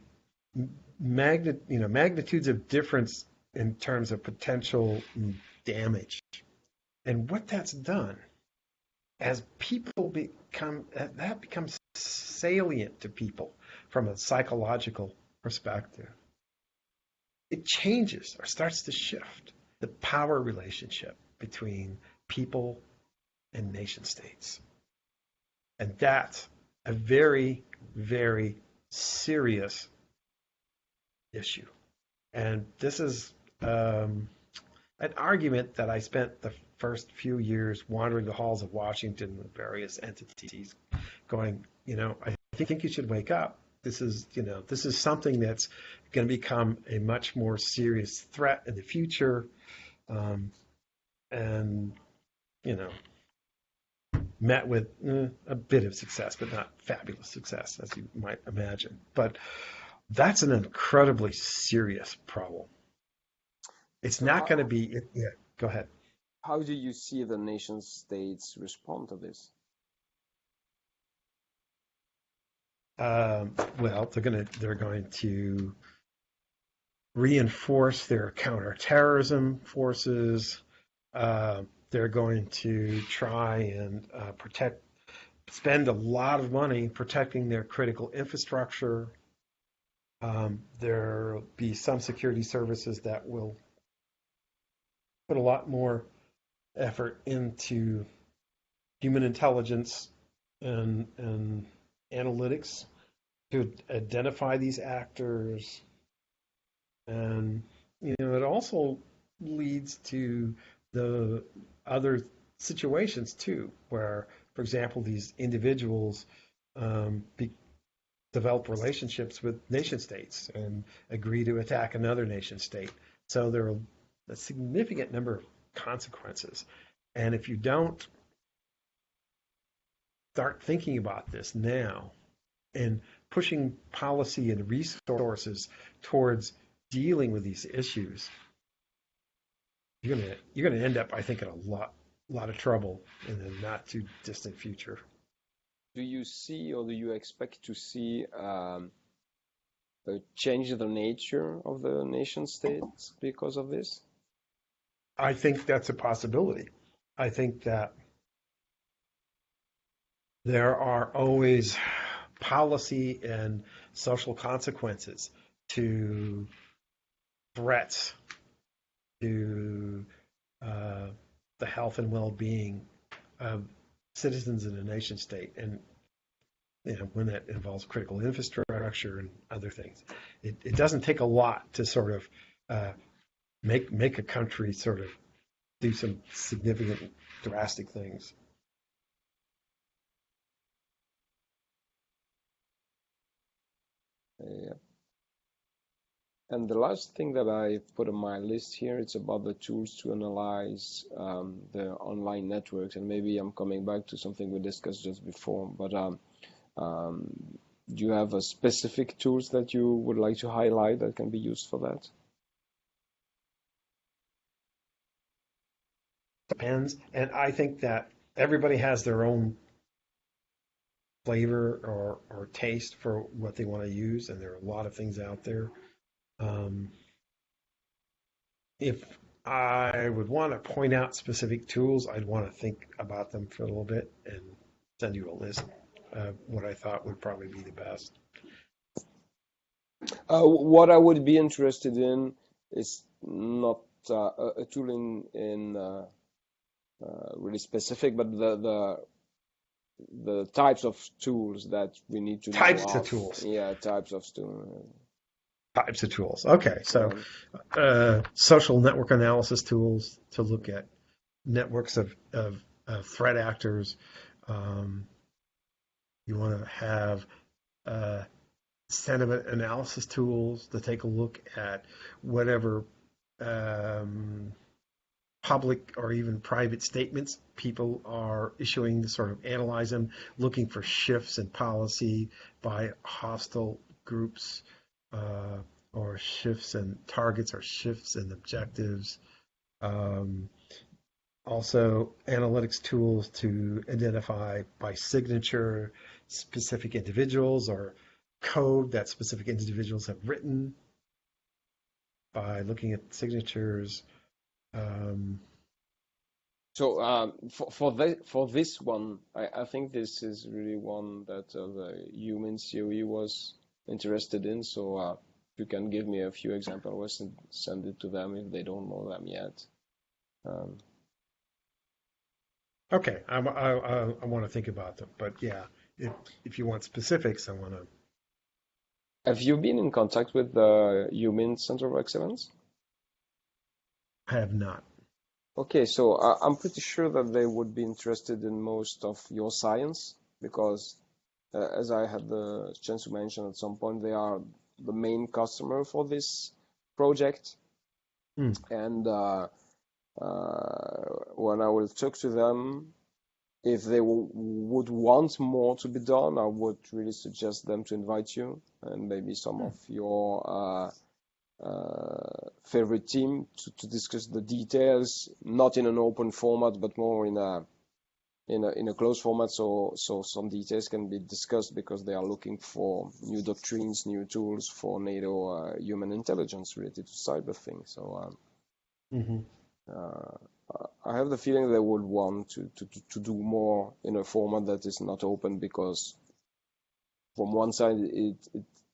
magnitudes of difference in terms of potential damage. And what that's done, as people that becomes salient to people from a psychological perspective, it changes or starts to shift the power relationship between people and nation states. And that's a very, very serious issue. And this is an argument that I spent the first few years wandering the halls of Washington with various entities going, I think you should wake up. This is something that's going to become a much more serious threat in the future. And, met with a bit of success, but not fabulous success, as you might imagine. But that's an incredibly serious problem. It's So not going to be, yeah, go ahead. how do you see the nation states respond to this? Well, they're going to reinforce their counterterrorism forces. They're going to try and spend a lot of money protecting their critical infrastructure. There'll be some security services that will put a lot more effort into human intelligence and analytics to identify these actors. And, it also leads to the other situations too, where, for example, these individuals develop relationships with nation states and agree to attack another nation state. So there are a significant number of consequences. And if you don't start thinking about this now and pushing policy and resources towards dealing with these issues, you're gonna end up, I think, in a lot of trouble in the not too distant future. Do you see or do you expect to see a change in the nature of the nation states because of this? I think that's a possibility. I think that there are always policy and social consequences to threats to the health and well-being of citizens in a nation state, and when that involves critical infrastructure and other things, it doesn't take a lot to sort of make a country sort of do some significant, drastic things. Yeah. And the last thing that I put on my list here, it's about the tools to analyze the online networks. And maybe I'm coming back to something we discussed just before, but do you have a specific tools that you would like to highlight that can be used for that? Depends. And I think that everybody has their own flavor or taste for what they want to use, and there are a lot of things out there. If I would want to point out specific tools, I'd want to think about them for a little bit and send you a list of what I thought would probably be the best. What I would be interested in is not a tool in really specific, but the the types of tools that we need to know Types of of. tools. Yeah, types of tools. Types of tools. Okay, so Um, social network analysis tools to look at networks of threat actors. Um, you want to have uh, sentiment analysis tools to take a look at whatever um, public or even private statements people are issuing to sort of analyze them, looking for shifts in policy by hostile groups, uh, or shifts in targets or shifts in objectives. Um, Also, analytics tools to identify by signature specific individuals or code that specific individuals have written by looking at signatures. Um, so for this one, I think this is really one that the human COE was interested in. So if you can give me a few examples, I'll send it to them if they don't know them yet. Um, okay, I want to think about them, but yeah, if you want specifics, I want to. have you been in contact with the Human Center of Excellence? I have not. Okay, so I'm pretty sure that they would be interested in most of your science because, as I had the chance to mention at some point, they are the main customer for this project. Hmm. And when I will talk to them, if they would want more to be done, I would really suggest them to invite you and maybe some of your favorite team to discuss the details, not in an open format, but more in a closed format, so some details can be discussed because they are looking for new doctrines, new tools for NATO human intelligence related to cyber things. So Mm-hmm. uh, I have the feeling they would want to do more in a format that is not open because from one side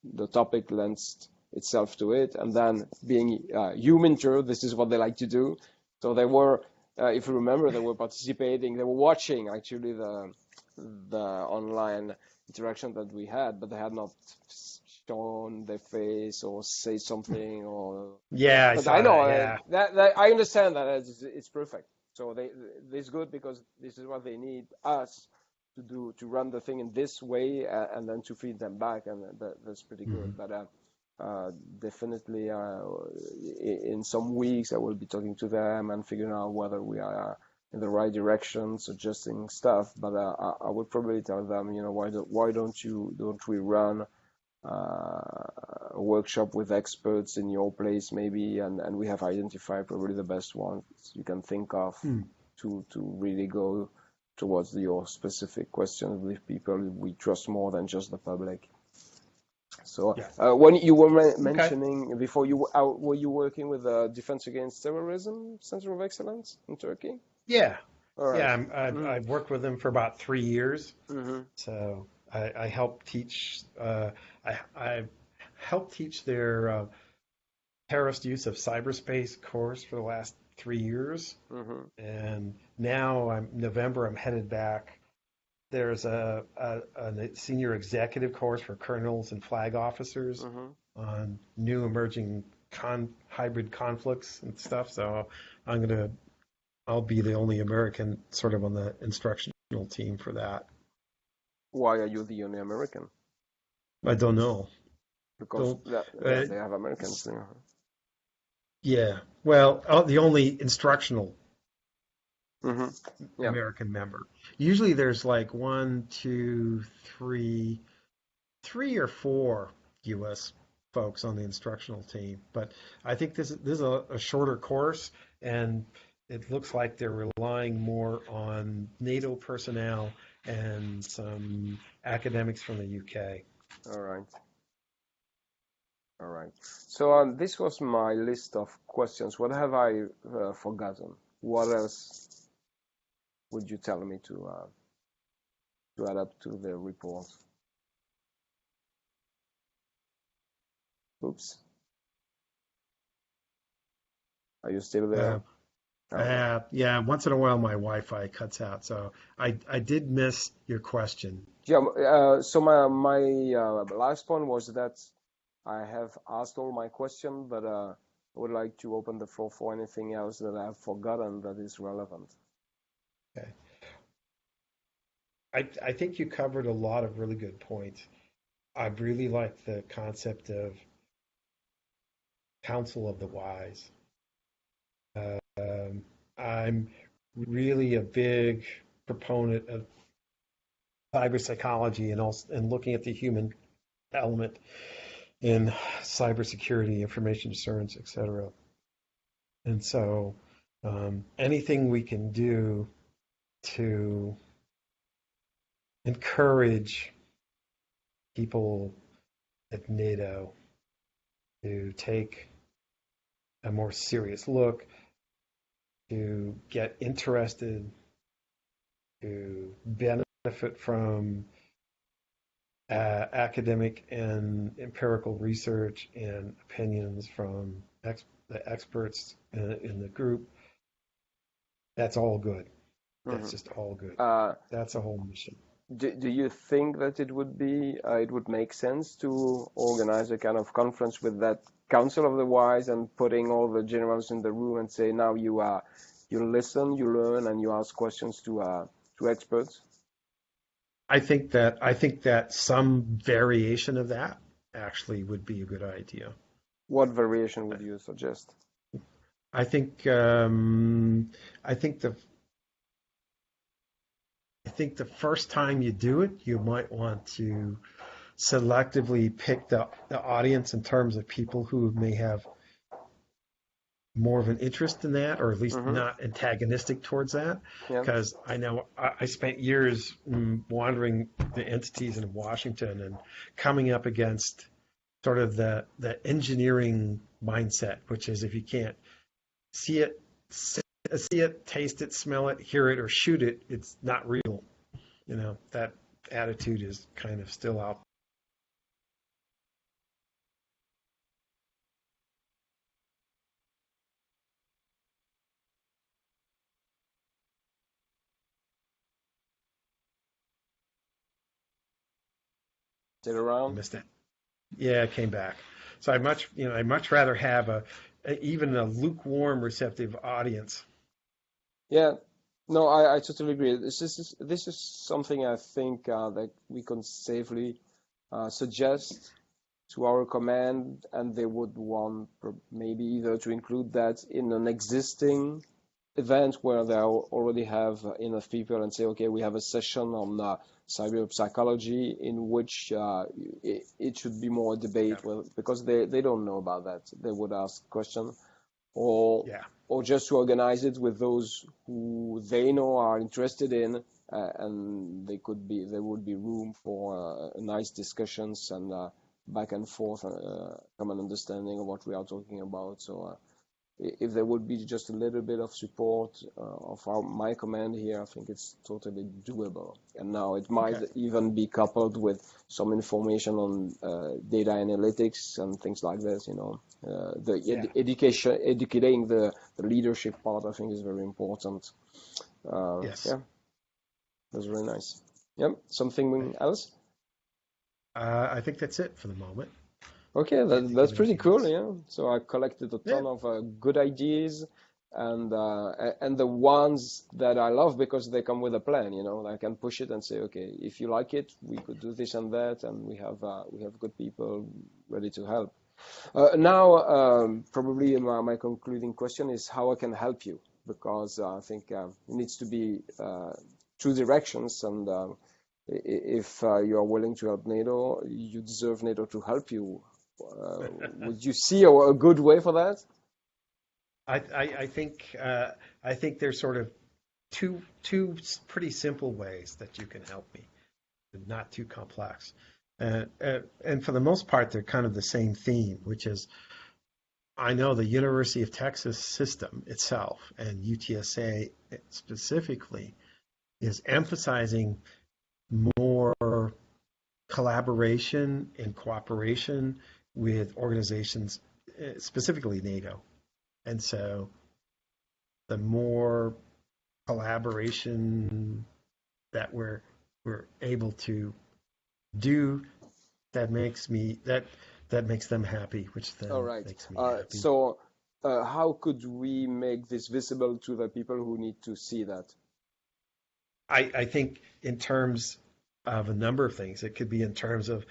the topic lends itself to it, and then being human too, this is what they like to do. So they were, if you remember, they were participating, they were watching actually the online interaction that we had, but they had not shown their face or say something or. Yeah, I But I saw know that. Yeah. that I understand that it's perfect. So this is good because this is what they need us to do to run the thing in this way and then to feed them back, and that's pretty Mm-hmm. good. But definitely, in some weeks I will be talking to them and figuring out whether we are in the right direction, suggesting stuff. But I would probably tell them, why don't we run a workshop with experts in your place maybe, and we have identified probably the best ones you can think of Hmm. to really go towards your specific questions with people we trust more than just the public. So Yeah. when you were Okay. mentioning before, were you working with the Defense Against Terrorism Center of Excellence in Turkey? Yeah. All right. Yeah. I've worked with them for about 3 years. Mm-hmm. So I help teach. I helped teach their terrorist use of cyberspace course for the last 3 years, Mm-hmm. and now November. I'm headed back. There's a senior executive course for colonels and flag officers Mm-hmm. on new emerging hybrid conflicts and stuff. So I'll be the only American sort of on the instructional team for that. Why are you the only American? I don't know. Because Don't. they have Americans there. Yeah. Well, the only instructional Mm-hmm. Yeah. American member. Usually there's like one, two, three or four U.S. folks on the instructional team. But I think this is a shorter course, and it looks like they're relying more on NATO personnel and some academics from the UK. All right. All right. So this was my list of questions. What have I forgotten? What else would you tell me to add up to the report? Oops. Are you still Uh, there? Okay. Yeah, once in a while my Wi-Fi cuts out, so I did miss your question. Yeah, so my last point was that I have asked all my questions, but I would like to open the floor for anything else that I have forgotten that is relevant. Okay. I think you covered a lot of really good points. I really like the concept of council of the wise. Um, I'm really a big proponent of cyber psychology and also and looking at the human element in cybersecurity, information assurance, et cetera. And so anything we can do to encourage people at NATO to take a more serious look, to get interested, to benefit from academic and empirical research and opinions from the experts in the group. That's all good. That's Hmm. just all good. Uh, That's a whole mission. do you think that it would make sense to organize a kind of conference with that Council of the Wise and putting all the generals in the room and say now you listen, you learn, and you ask questions to experts? I think that some variation of that actually would be a good idea. What variation would you suggest? I think um, I think the I think the first time you do it, you might want to selectively pick the audience in terms of people who may have more of an interest in that, or at least Mm-hmm. not antagonistic towards that. Yeah. Because I know I spent years wandering the entities in Washington and coming up against sort of the engineering mindset, which is if you can't see it, see it, taste it, smell it, hear it, or shoot it, it's not real. You know, that attitude is kind of still out Still there. around? Missed it. Yeah, it came back. So I'd much rather have even a lukewarm, receptive audience. Yeah. No, I totally agree. This is something I think that we can safely suggest to our command, and they would want maybe either to include that in an existing event where they already have enough people and say, okay, we have a session on cyber psychology in which it should be more Yeah, debate, well, because they don't know about that. They would ask questions, or yeah, or just to organize it with those who they know are interested in, and there would be room for nice discussions and back and forth, common understanding of what we are talking about. So if there would be just a little bit of support of my command here, I think it's totally doable. And now it might okay, even be coupled with some information on data analytics and things like this. The yeah, educating the leadership part, I think, is very important. yes. Yeah, that's very nice. Yep. Okay. Something else? I think that's it for the moment. Okay, Can't think that's of pretty anything cool, else. yeah. So I collected a Yeah, ton of good ideas, and the ones that I love because they come with a plan, I can push it and say, okay, if you like it, we could do this and that, and we have good people ready to help. Now, probably my concluding question is how I can help you, because I think it needs to be two directions, and if you are willing to help NATO, you deserve NATO to help you. Would you see a good way for that? I think I think there's sort of two pretty simple ways that you can help me, not too complex. And for the most part, they're kind of the same theme, which is I know the University of Texas system itself and UTSA specifically is emphasizing more collaboration and cooperation with organizations, specifically NATO. And so the more collaboration that we're able to do, that makes them happy, which All then right. makes me happy. How could we make this visible to the people who need to see that? I think in terms of a number of things, it could be in terms of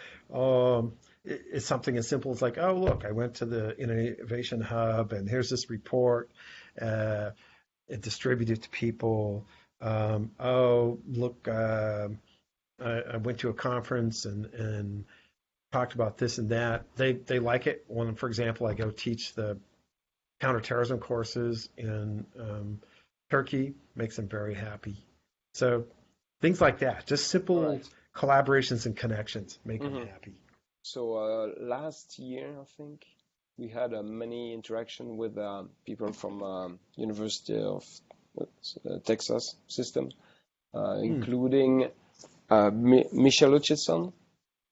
it's something as simple as like, oh, look, I went to the innovation hub and here's this report. Uh, it distributed to people. Oh, look, I went to a conference and talked about this and that. They like it when, for example, I go teach the counterterrorism courses in Turkey. Makes them very happy. So things like that, just All simple right. collaborations and connections make them Mm-hmm. happy. So last year, I think we had many interaction with people from University of Texas system, Hmm. including Michelle Hutchison.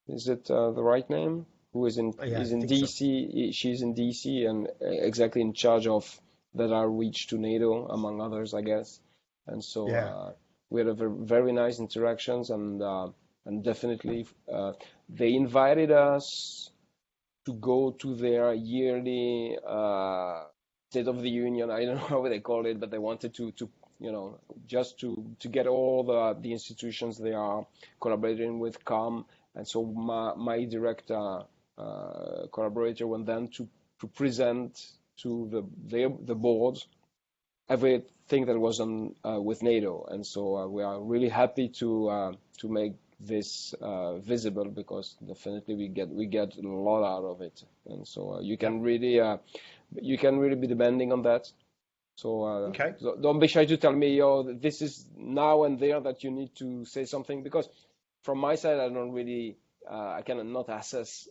Is it the right name? Who Yeah, is I in think so. DC? She's in DC and exactly in charge of that outreach to NATO, among others, I guess. And so Yeah. we had a very nice interactions, and definitely they invited us to go to their yearly State of the Union. I don't know how they call it, but they wanted to just to get all the institutions they are collaborating with come. And so my direct collaborator went then to present to the board everything that was on with NATO. And so we are really happy to make this visible because definitely we get a lot out of it. And so Yep. you can really be demanding on that. Okay. So don't be shy to tell me, yo, this is now and there that you need to say something because from my side, I don't really, I cannot assess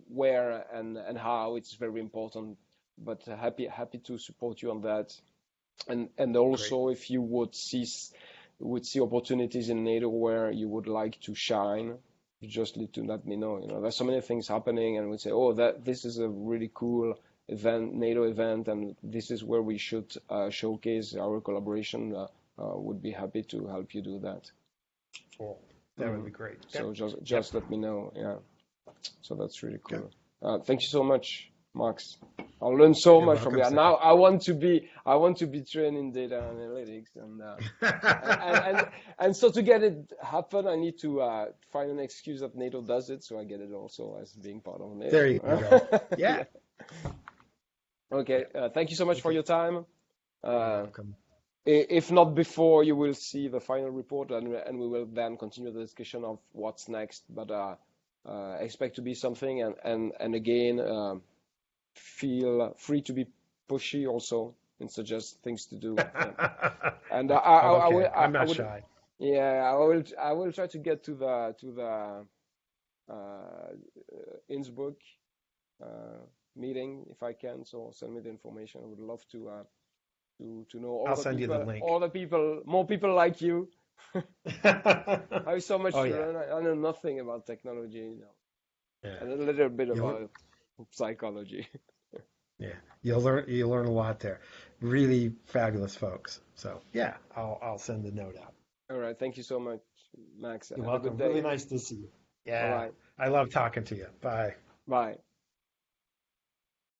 where and how. It's very important, but happy to support you on that. And Great. also, if you would see opportunities in NATO where you would like to shine, you just need to let me know. You know, there's so many things happening, and we say, oh, that this is a really cool event, NATO event, and this is where we should showcase our collaboration. Would be happy to help you do that. Cool. That would Hmm. be great. So Yep. just let me know. Yeah. So that's really Good. cool. Thank you so much, Max. I'll learn so You're much from welcome, you. sir. Now I want to be trained in data analytics, and so to get it happen, I need to find an excuse that NATO does it, so I get it also as being part of There you NATO. go. Yeah. Yeah. Okay. Yeah. Thank you so much for Okay. your time. You're Uh, welcome. if not before, you will see the final report, and we will then continue the discussion of what's next. But expect to be something, and again, feel free to be pushy also and suggest things to do. And I'm okay. I'm I not would, shy. yeah, I will try to get to the uh, Innsbruck uh, meeting if I can. So send me the information. I would love to know I'll send you the link. all the people, more people like you. I have so much Oh to yeah. learn. I know nothing about technology, Yeah. and a little bit You'll about psychology. yeah. You'll learn a lot there. Really fabulous folks. So yeah, I'll send the note out. All right. Thank you so much, Max. You're Have a good welcome. Really day. nice to see you. Bye Yeah. bye. I love talking to you. Bye. Bye.